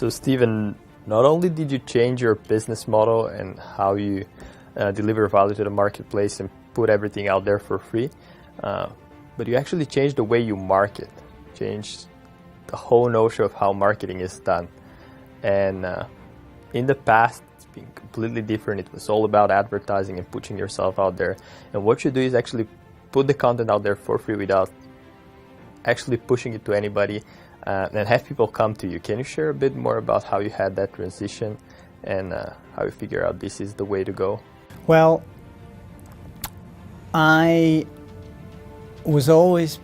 So Stephen, not only did you change your business model and how you deliver value to the marketplace and put everything out there for free, but you actually changed the way you market, changed the whole notion of how marketing is done. And in the past, it's been completely different. It was all about advertising and pushing yourself out there. And what you do is actually put the content out there for free without actually pushing it to anybody, and have people come to you. Can you share a bit more about how you had that transition and how you figure out this is the way to go? Well, I was always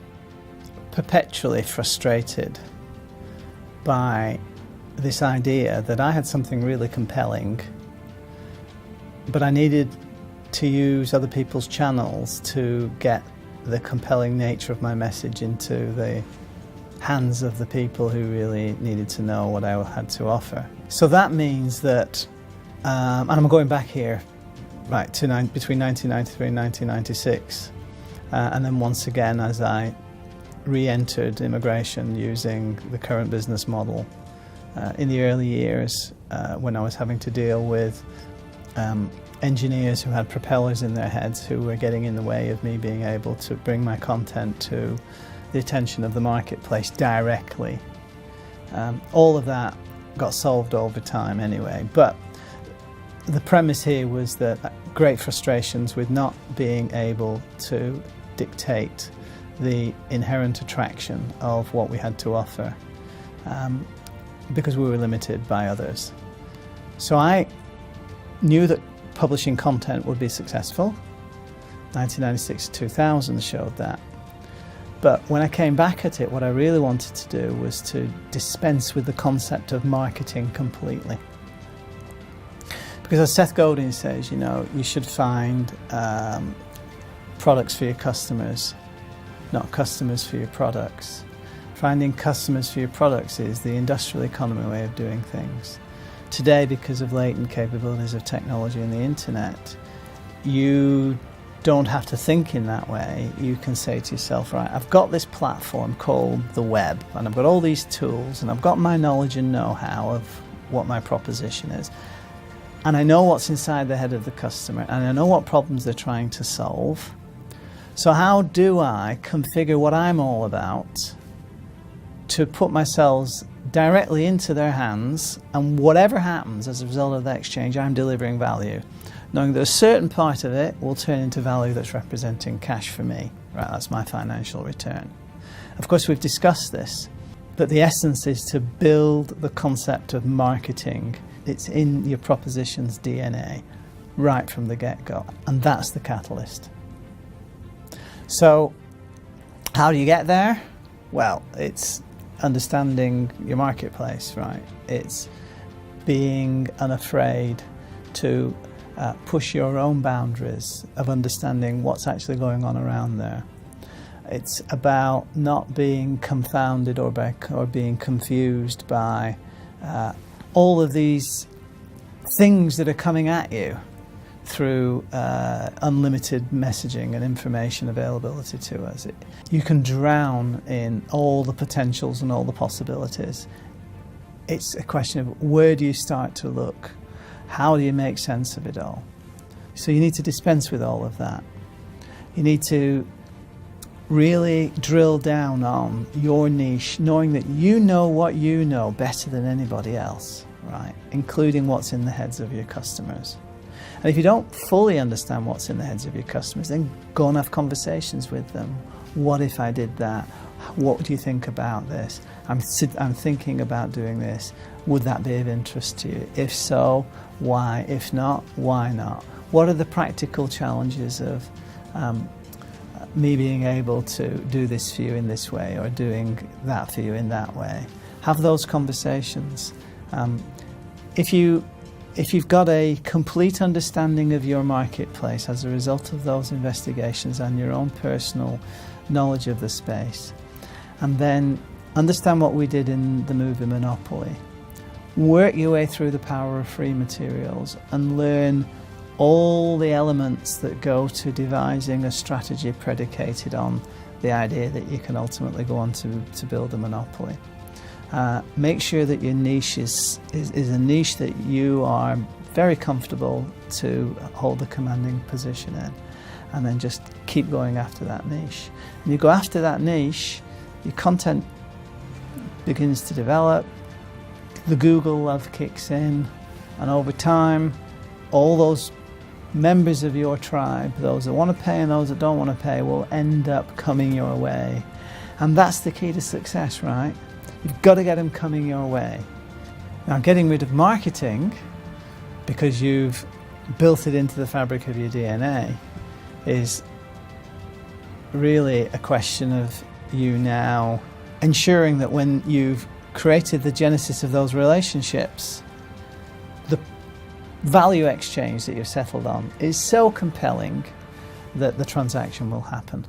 perpetually frustrated by this idea that I had something really compelling, but I needed to use other people's channels to get the compelling nature of my message into the hands of the people who really needed to know what I had to offer. So that means that, and I'm going back here, right, to between 1993 and 1996, and then once again as I re-entered immigration using the current business model. In the early years, when I was having to deal with engineers who had propellers in their heads who were getting in the way of me being able to bring my content to the attention of the marketplace directly. All of that got solved over time anyway, but the premise here was that great frustrations with not being able to dictate the inherent attraction of what we had to offer, because we were limited by others. So I knew that publishing content would be successful. 1996 to 2000 showed that. But when I came back at it, what I really wanted to do was to dispense with the concept of marketing completely. Because as Seth Godin says, you know, you should find products for your customers, not customers for your products. Finding customers for your products is the industrial economy way of doing things. Today, because of latent capabilities of technology and the internet, you don't have to think in that way. You can say to yourself, right, I've got this platform called the web, and I've got all these tools, and I've got my knowledge and know-how of what my proposition is. And I know what's inside the head of the customer, and I know what problems they're trying to solve. So how do I configure what I'm all about to put myself directly into their hands, and whatever happens as a result of that exchange, I'm delivering value, knowing that a certain part of it will turn into value that's representing cash for me. Right, that's my financial return. Of course, we've discussed this, but the essence is to build the concept of marketing. It's in your proposition's DNA right from the get-go, and that's the catalyst. So how do you get there? Well, it's understanding your marketplace, right? It's being unafraid to push your own boundaries of understanding what's actually going on around there. It's about not being confounded or being confused by all of these things that are coming at you through unlimited messaging and information availability to us. You can drown in all the potentials and all the possibilities. It's a question of where do you start to look? How do you make sense of it all? So you need to dispense with all of that. You need to really drill down on your niche, knowing that you know what you know better than anybody else, right? Including what's in the heads of your customers. And if you don't fully understand what's in the heads of your customers, then go and have conversations with them. What if I did that? What do you think about this? I'm thinking about doing this. Would that be of interest to you? If so, why? If not, why not? What are the practical challenges of me being able to do this for you in this way, or doing that for you in that way? Have those conversations. If you've got a complete understanding of your marketplace as a result of those investigations and your own personal knowledge of the space, and then understand what we did in the movie Monopoly, work your way through the power of free materials and learn all the elements that go to devising a strategy predicated on the idea that you can ultimately go on to build a monopoly. Make sure that your niche is a niche that you are very comfortable to hold a commanding position in, and then just keep going after that niche. And you go after that niche, your content begins to develop, the Google love kicks in, and over time, all those members of your tribe, those that want to pay and those that don't want to pay, will end up coming your way. And that's the key to success, right? You've got to get them coming your way. Now, getting rid of marketing, because you've built it into the fabric of your DNA, is really a question of you now ensuring that when you've created the genesis of those relationships, the value exchange that you've settled on is so compelling that the transaction will happen.